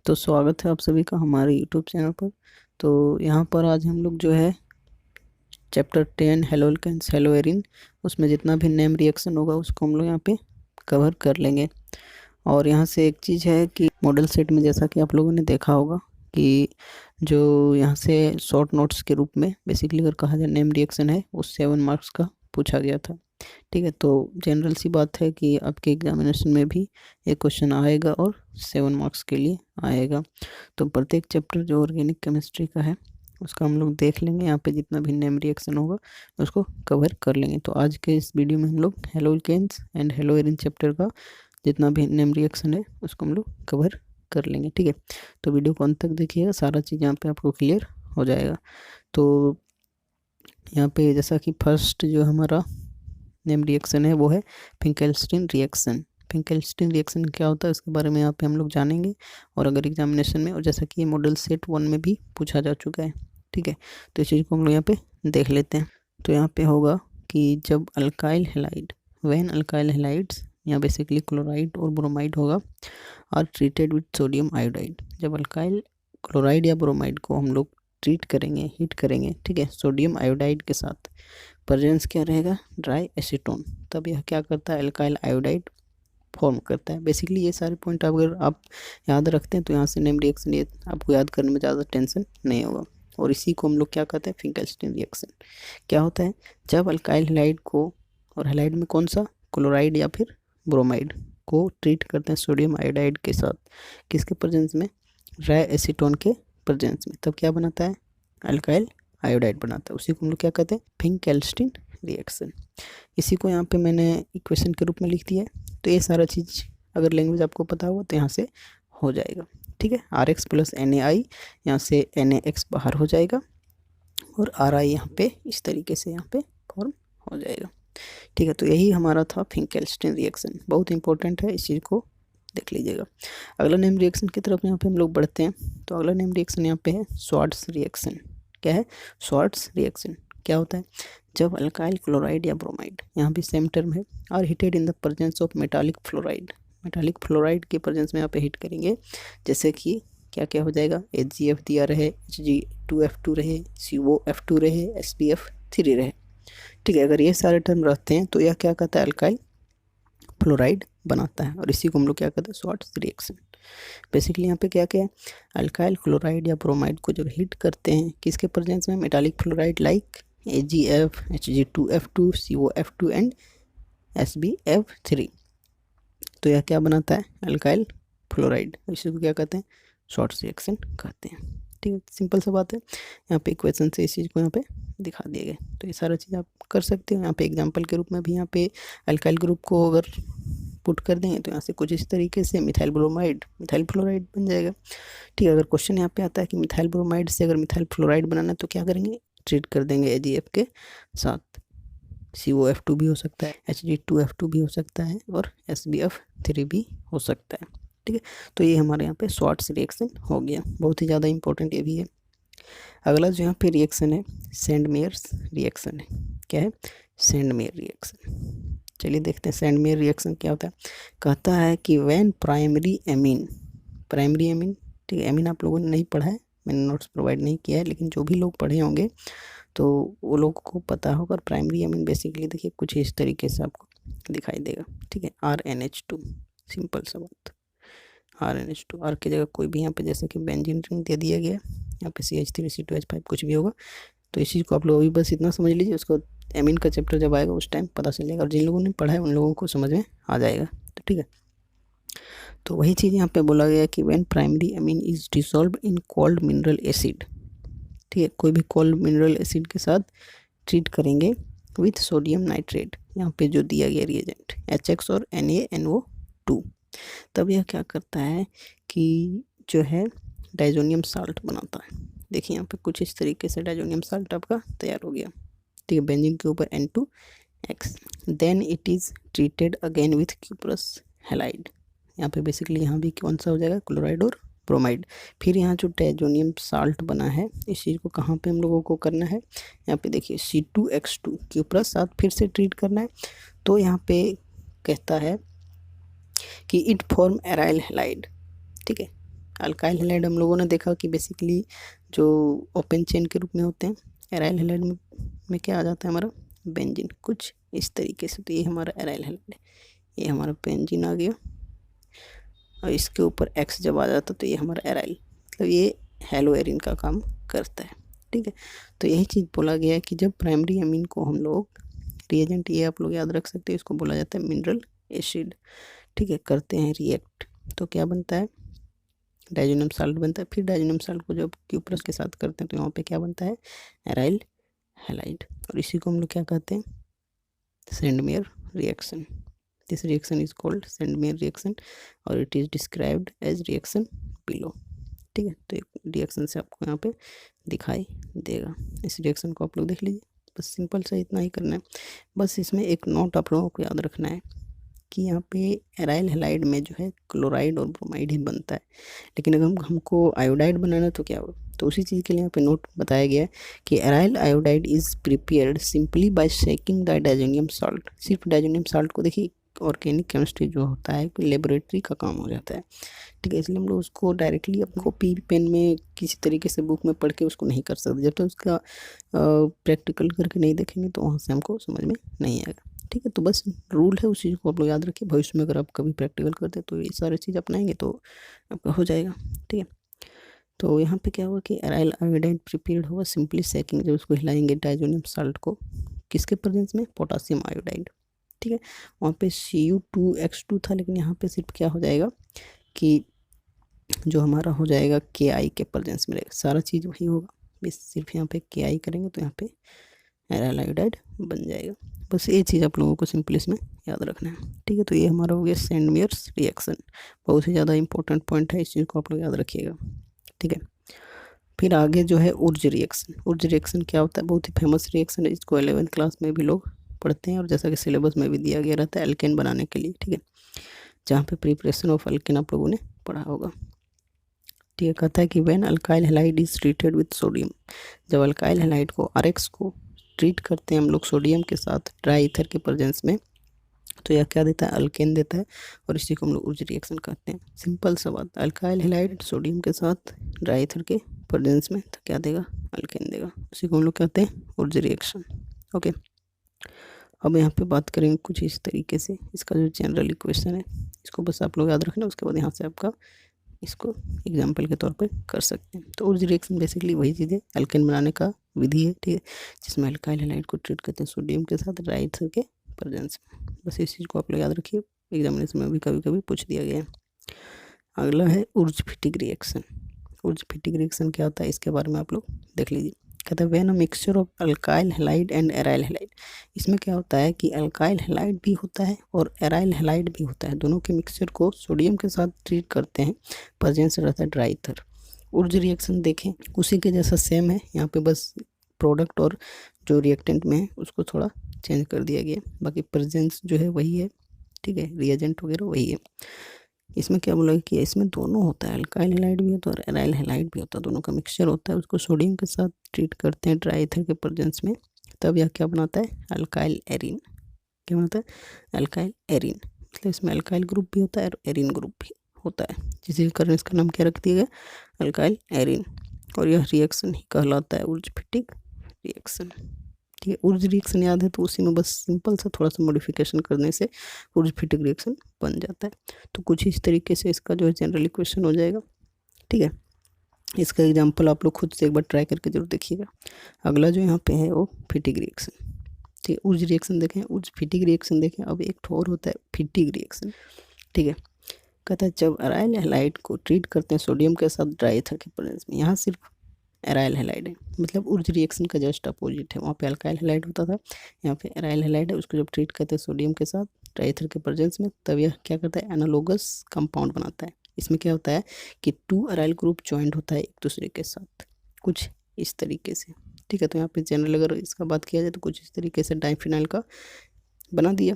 तो स्वागत है आप सभी का हमारे यूट्यूब चैनल पर। तो यहाँ पर आज हम लोग जो है chapter 10 haloalkanes haloarenes, उसमें जितना भी नेम रिएक्शन होगा उसको हम लोग यहाँ पे कवर कर लेंगे। और यहाँ से एक चीज़ है कि मॉडल सेट में जैसा कि आप लोगों ने देखा होगा कि जो यहाँ से शॉर्ट नोट्स के रूप में बेसिकली अगर कहा जाए नेम रिएक्शन है वो 7 मार्क्स का पूछा गया था। ठीक है, तो जनरल सी बात है कि आपके एग्जामिनेशन में भी एक क्वेश्चन आएगा और 7 मार्क्स के लिए आएगा। तो प्रत्येक चैप्टर जो ऑर्गेनिक केमिस्ट्री का है उसका हम लोग देख लेंगे, यहाँ पे जितना भी नेम रिएक्शन होगा उसको कवर कर लेंगे। तो आज के इस वीडियो में हम लोग haloalkanes and haloarenes chapter का जितना भी नेम रिएक्शन है उसको हम लोग कवर कर लेंगे। ठीक है, तो वीडियो को अंत तक देखिएगा, सारा चीज़ यहाँ पे आपको क्लियर हो जाएगा। तो यहाँ पे जैसा कि फर्स्ट जो हमारा नेम रिएक्शन है वो है फिंकेल्स्टीन रिएक्शन। फिंकेल्स्टीन रिएक्शन क्या होता है उसके बारे में यहाँ पे हम लोग जानेंगे, और अगर एग्जामिनेशन में, और जैसा कि मॉडल सेट 1 में भी पूछा जा चुका है। ठीक है, तो इस चीज़ को हम लोग यहाँ पे देख लेते हैं। तो यहाँ पे होगा कि जब alkyl halide, when alkyl halides, यहाँ बेसिकली क्लोराइड और ब्रोमाइड होगा, are treated with sodium iodide. जब अल्काइल क्लोराइड या ब्रोमाइड को हम लोग ट्रीट करेंगे, हीट करेंगे, ठीक है, सोडियम आयोडाइड के साथ, प्रेजेंस क्या रहेगा, ड्राई एसीटोन, तब यह क्या करता है, अल्काइल आयोडाइड फॉर्म करता है। बेसिकली ये सारे पॉइंट अगर आप याद रखते हैं तो यहाँ से नेम रिएक्शन ये आपको याद करने में ज़्यादा टेंशन नहीं होगा। और इसी को हम लोग क्या कहते हैं, फिंकेल्स्टीन रिएक्शन। क्या होता है, जब अल्काइल हैलाइड को, और हैलाइड में कौन सा, क्लोराइड या फिर ब्रोमाइड को ट्रीट करते हैं सोडियम आयोडाइड के साथ, किसके प्रेजेंस में, ड्राई एसीटोन के प्रेजेंस में, तब क्या बनाता है, अल्काइल आयोडाइड बनाता है। उसी को हम लोग क्या कहते हैं, फिंकेल्स्टीन रिएक्शन। इसी को यहाँ पे मैंने इक्वेशन के रूप में लिख दिया है। तो ये सारा चीज़ अगर लैंग्वेज आपको पता हुआ तो यहाँ से हो जाएगा। ठीक है, R X plus N A I, यहाँ से एन ए एक्स बाहर हो जाएगा और आर आई यहाँ पे इस तरीके से यहाँ पे फॉर्म हो जाएगा। ठीक है, तो यही हमारा था फिंकेल्स्टीन रिएक्शन, बहुत इंपॉर्टेंट है, इस चीज़ को देख लीजिएगा। अगला नेम रिएक्शन की तरफ यहाँ पे हम लोग बढ़ते हैं। तो अगला नेम रिएक्शन यहाँ पे है स्वार्ट्स रिएक्शन। क्या है, स्वार्ट्स रिएक्शन। क्या होता है, जब अल्काइल क्लोराइड या ब्रोमाइड, यहाँ भी सेम टर्म है, are heated in the presence of metallic fluoride, metallic fluoride के प्रेजेंस में यहाँ पे हीट करेंगे, जैसे कि क्या क्या हो जाएगा, HgF दिया रहे, Hg2F2 रहे, CO F2 रहे, SpF3 रहे। ठीक है, अगर ये सारे टर्म रहते हैं तो यह क्या कहता है, अल्काइल फ्लोराइड बनाता है, और इसी को हम लोग क्या कहते हैं, स्वार्ट्स रिएक्शन। बेसिकली यहाँ पे क्या क्या है, अल्काइल क्लोराइड या ब्रोमाइड को जब हीट करते हैं किसके प्रेजेंस में, metallic fluoride like AgF, Hg2F2, CO F2 and SbF3, तो यह क्या बनाता है, अल्काइल फ्लोराइड, इसी को क्या कहते हैं, स्वार्ट्स रिएक्शन कहते हैं। ठीक है, सिंपल सा बात है, यहाँ पे इक्वेशन से इस चीज़ को यहाँ पे दिखा दिए गए। तो ये सारा चीज़ आप कर सकते हो। यहाँ पे एग्जांपल के रूप में भी यहाँ पे अल्काइल ग्रुप को अगर पुट कर देंगे तो यहाँ से कुछ इस तरीके से मिथाइल ब्रोमाइड, मिथाइल फ्लोराइड बन जाएगा। ठीक है, अगर क्वेश्चन यहाँ पे आता है कि मिथाइल ब्रोमाइड से अगर मिथाइल फ्लोराइड बनाना है तो क्या करेंगे, ट्रीट कर देंगे AgF के साथ, COF2 भी हो सकता है, Hg2F2 भी हो सकता है, और SbF3 भी हो सकता है। ठीक है, तो ये हमारे यहाँ पे स्वार्ट्स रिएक्शन हो गया, बहुत ही ज़्यादा इंपॉर्टेंट ये भी है। अगला जो यहाँ पे रिएक्शन है, सेंडमेयर्स रिएक्शन है। क्या है, सेंडमेयर रिएक्शन। चलिए देखते हैं सेंडमेयर रिएक्शन क्या होता है। कहता है कि when primary amine, primary amine, ठीक है, एमीन आप लोगों ने नहीं पढ़ा है, मैंने नोट्स प्रोवाइड नहीं किया है, लेकिन जो भी लोग पढ़े होंगे तो वो लोगों को पता होगा। प्राइमरी एमीन बेसिकली देखिए कुछ इस तरीके से आपको दिखाई देगा। ठीक है, RNH2, सिंपल सा बात, RNH2, आर की जगह कोई भी यहाँ पे जैसे कि बेंजीन रिंग दे दिया गया, यहाँ पे CH3C2H5 कुछ भी होगा। तो इस चीज़ को आप लोग अभी बस इतना समझ लीजिए, उसको एमीन का चैप्टर जब आएगा उस टाइम पता चलेगा, और जिन लोगों ने पढ़ा है उन लोगों को समझ में आ जाएगा। तो ठीक है, तो वही चीज़ यहाँ पे बोला गया कि when primary amine is dissolve in cold mineral acid. ठीक है, कोई भी कोल्ड मिनरल एसिड के साथ ट्रीट करेंगे विथ सोडियम नाइट्रेट, यहाँ पे जो दिया गया रिएजेंट HX और NaNO2, तब यह क्या करता है कि जो है डाइजोनियम साल्ट बनाता है। देखिए यहाँ पे कुछ इस तरीके से डाइजोनियम साल्ट आपका तैयार हो गया। ठीक है, बेंजीन के ऊपर N2X, then it is treated again with cuprous halide. यहाँ पे बेसिकली यहाँ भी कौन सा हो जाएगा, क्लोराइड और ब्रोमाइड। फिर यहाँ जो डाइजोनियम साल्ट बना है इस चीज़ को कहाँ पे हम लोगों को करना है, यहाँ पे देखिए C2X2 क्यूप्रस साथ फिर से ट्रीट करना है। तो यहाँ पे कहता है कि इट फॉर्म एराइल हैलाइड। ठीक है, अल्काइल हैलाइड हम लोगों ने देखा कि बेसिकली जो ओपन चेन के रूप में होते हैं। एराइल हैलाइड में क्या आ जाता है हमारा बेंजीन, कुछ इस तरीके से। तो ये हमारा एराइल हैलाइड है, ये हमारा बेंजीन आ गया, और इसके ऊपर एक्स जब आ जाता तो ये हमारा एराइल, मतलब ये हेलोएरिन का काम करता है। ठीक है, तो यही चीज़ बोला गया है कि जब प्राइमरी अमीन को हम लोग रिएजेंट, ये आप लोग याद रख सकते हैं, इसको बोला जाता है मिनरल एसिड, ठीक है, करते हैं रिएक्ट, तो क्या बनता है डायजोनियम साल्ट बनता है। फिर डायजोनियम साल्ट को जब क्यूप्रस के साथ करते हैं तो यहाँ पे क्या बनता है एराइल हैलाइड, और इसी को हम लोग क्या कहते हैं Sandmeyer reaction. This reaction is called Sandmeyer reaction और it is described as reaction below. ठीक है, तो एक रिएक्शन से आपको यहाँ पे दिखाई देगा। इस रिएक्शन को आप लोग देख लीजिए, बस सिंपल सा इतना ही करना है। बस इसमें एक नोट आप लोगों को याद रखना है कि यहाँ पे एराइल हैलाइड में जो है क्लोराइड और ब्रोमाइड ही बनता है, लेकिन अगर हमको आयोडाइड बनाना है तो क्या होगा, तो उसी चीज़ के लिए यहाँ पे नोट बताया गया है कि aryl iodide is prepared simply by shaking the diazonium salt. सिर्फ डायजोनियम साल्ट को देखिए, ऑर्गेनिक केमिस्ट्री जो होता है लेबोरेटरी का काम हो जाता है। ठीक है, इसलिए हम लोग उसको डायरेक्टली अपने कॉपी पेन में किसी तरीके से बुक में पढ़ के उसको नहीं कर सकते, जब तक उसका प्रैक्टिकल करके नहीं देखेंगे तो वहाँ से हमको समझ में नहीं आएगा। ठीक है, तो बस रूल है, उस चीज़ को आप लोग याद रखिए, भविष्य में अगर आप कभी प्रैक्टिकल करते हैं तो ये सारी चीज़ अपनाएंगे तो आपका हो जाएगा। ठीक है, तो यहाँ पे क्या होगा कि एराइल आयोडाइड प्रिपेयर्ड होगा सिंपली सेकिंग, जब उसको हिलाएंगे डायजोनियम साल्ट को, किसके प्रेजेंस में पोटासियम आयोडाइड। ठीक है, वहाँ पे Cu2X2 था, लेकिन यहाँ पे सिर्फ क्या हो जाएगा कि जो हमारा हो जाएगा Ki के प्रेजेंस में रहेगा, सारा चीज़ वही होगा, बस सिर्फ यहाँ पे Ki करेंगे तो यहाँ पे एराइल आयोडाइड बन जाएगा। बस ये चीज़ आप लोगों को सिंपल इसमें याद रखना है। ठीक है, तो ये हमारा हो गया सेंडमेयर्स रिएक्शन, बहुत ही ज़्यादा इंपॉर्टेंट पॉइंट है, इस चीज़ को आप लोग याद रखिएगा। ठीक है, फिर आगे जो है उर्ज रिएक्शन। उर्ज रिएक्शन क्या होता है, बहुत ही फेमस रिएक्शन है, इसको 11th क्लास में भी लोग पढ़ते हैं, और जैसा कि सिलेबस में भी दिया गया रहता है एल्केन बनाने के लिए। ठीक है, जहाँ पे प्रिपरेशन ऑफ एल्केन आप लोगों ने पढ़ा होगा। ठीक है, कहता है कि when alkyl halide is treated with sodium, जब अल्काइल हैलाइड को RX को ट्रीट करते हैं हम लोग सोडियम के साथ ड्राई ईथर के प्रेजेंस में, तो यह क्या देता है अल्केन देता है, और इसी को हम लोग उर्ज रिएक्शन कहते हैं। सिंपल सा बात, अल्काइल हैलाइड सोडियम के साथ ड्राई ईथर के प्रेजेंस में तो क्या देगा अल्केन देगा, उसी को हम लोग कहते हैं उर्ज रिएक्शन। ओके, अब यहाँ पे बात करेंगे कुछ इस तरीके से, इसका जो जनरल इक्वेशन है इसको बस आप लोग याद रखना, उसके बाद यहाँ से आपका इसको एग्जाम्पल के तौर पे कर सकते हैं। तो उर्ज रिएक्शन बेसिकली वही चीज़ है, एल्केन बनाने का विधि है। ठीक है, जिसमें अल्काइल हैलाइड को ट्रीट करते हैं सोडियम के साथ ड्राई ईथर के प्रेजेंस में। बस इस चीज़ को आप लोग याद रखिए, एग्जामिनेशन में भी कभी कभी पूछ दिया गया है। अगला है उर्ज फिटिक रिएक्शन। उर्ज फिटिक रिएक्शन क्या होता है इसके बारे में आप लोग देख लीजिए। कहते हैं when a mixture of alkyl halide and aryl halide, इसमें क्या होता है कि अल्काइल हैलाइड भी होता है और एराइल हैलाइड भी होता है, दोनों के मिक्सचर को सोडियम के साथ ट्रीट करते हैं, प्रेजेंस रहता है ड्राई ईथर। उर्ज रिएक्शन देखें उसी के जैसा सेम है, यहाँ पे बस प्रोडक्ट और जो रिएक्टेंट में है उसको थोड़ा चेंज कर दिया गया, बाकी प्रेजेंस जो है वही है। ठीक है, रिएजेंट वगैरह वही है। इसमें क्या बोला कि इसमें दोनों होता है, अल्काइल हैलाइड भी होता है और एराइल हैलाइड भी होता है, दोनों का मिक्सचर होता है, उसको सोडियम के साथ ट्रीट करते हैं ड्राई ईथर के प्रेजेंस में, तब यह क्या बनाता है अल्काइल एरिन। क्या बनाता है अल्काइल एरिन, मतलब इसमें अल्काइल ग्रुप भी होता है और एरिन ग्रुप भी होता है, जिसके कारण इसका नाम क्या रख दिया गया अल्काइल एरिन, और यह रिएक्शन ही कहलाता है उर्ज फिटिक रिएक्शन। ठीक है, उर्ज रिएक्शन याद है तो उसी में बस सिंपल सा थोड़ा सा मॉडिफिकेशन करने से उर्ज फिटिक रिएक्शन बन जाता है। तो कुछ इस तरीके से इसका जो है जनरल इक्वेशन हो जाएगा। ठीक है, इसका एग्जांपल आप लोग खुद से एक बार ट्राई करके जरूर देखिएगा। अगला जो यहाँ पे है वो फिटिक रिएक्शन। ठीक है, उर्ज रिएक्शन देखें, उर्ज फिटिक रिएक्शन देखें, अब एक और होता है फिटिक रिएक्शन। ठीक है, कहता है जब अराइल हैलाइड को ट्रीट करते हैं सोडियम के साथ ड्राई ईथर के प्रेजेंस में, यहाँ सिर्फ एराइल हैलाइड है, मतलब उर्ज रिएक्शन का जस्ट अपोजिट है, वहाँ पे अल्काइल हैलाइड होता था, यहाँ पे एराइल हैलाइड है, उसको जब ट्रीट करते हैं सोडियम के साथ ड्राई ईथर के प्रेजेंस में, तब यह क्या करता है एनालोगस कंपाउंड बनाता है। इसमें क्या होता है कि 2 अराइल ग्रुप ज्वाइंट होता है एक दूसरे के साथ, कुछ इस तरीके से। ठीक है, तो यहाँ पे जनरल अगर इसका बात किया जाए तो कुछ इस तरीके से डाइफिनाइल का बना दिया।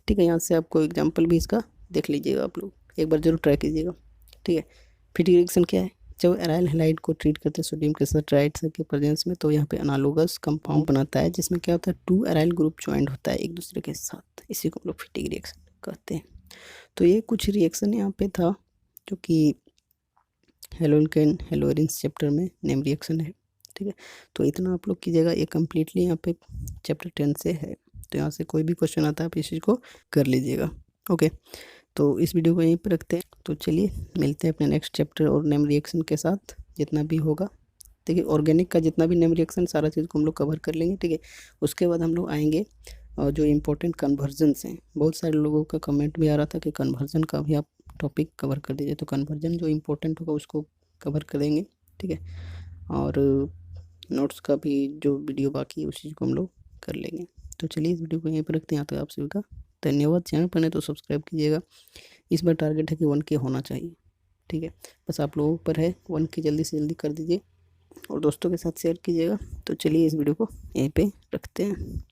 ठीक है, यहाँ से आपको एग्जाम्पल भी इसका देख लीजिएगा, आप लोग एक बार जरूर ट्राई कीजिएगा। ठीक है, फिटिक रिएक्शन क्या है, जब एराइल हैलाइड को ट्रीट करते हैं सोडियम के साथ ड्राई ईथर के प्रेजेंस में, तो यहाँ पे एनालोगस कंपाउंड बनाता है, जिसमें क्या होता है 2 एराइल ग्रुप ज्वाइंट होता है एक दूसरे के साथ, इसी को हम लोग फिटिक रिएक्शन कहते हैं। तो ये कुछ रिएक्शन यहाँ पे था जो कि हेलोल्केन हेलोएरिन्स चैप्टर में नेम रिएक्शन है। ठीक है, तो इतना आप लोग कीजिएगा। ये कम्प्लीटली यहाँ पे चैप्टर 10 से है, तो यहाँ से कोई भी क्वेश्चन आता है आप इस चीज़ को कर लीजिएगा। ओके, तो इस वीडियो को यहीं पर रखते हैं। तो चलिए मिलते हैं अपने नेक्स्ट चैप्टर और नेम रिएक्शन के साथ, जितना भी होगा। ठीक है, ऑर्गेनिक का जितना भी नेम रिएक्शन सारा चीज़ को हम लोग कवर कर लेंगे। ठीक है, उसके बाद हम लोग आएंगे और जो इम्पोर्टेंट कन्वर्जन्स हैं, बहुत सारे लोगों का कमेंट भी आ रहा था कि कन्वर्जन का भी आप टॉपिक कवर कर दीजिए, तो कन्वर्जन जो इम्पोर्टेंट होगा उसको कवर करेंगे। ठीक है, और नोट्स का भी जो वीडियो बाकी है उस चीज़ को हम लोग कर लेंगे। तो चलिए इस वीडियो को यहीं पर रखते हैं। यहाँ तक आप सभी का धन्यवाद। चैनल पर नहीं तो सब्सक्राइब कीजिएगा। इस बार टारगेट है कि 1K होना चाहिए। ठीक है, बस आप लोगों पर है, 1K जल्दी से जल्दी कर दीजिए और दोस्तों के साथ शेयर कीजिएगा। तो चलिए इस वीडियो को यहीं पे रखते हैं।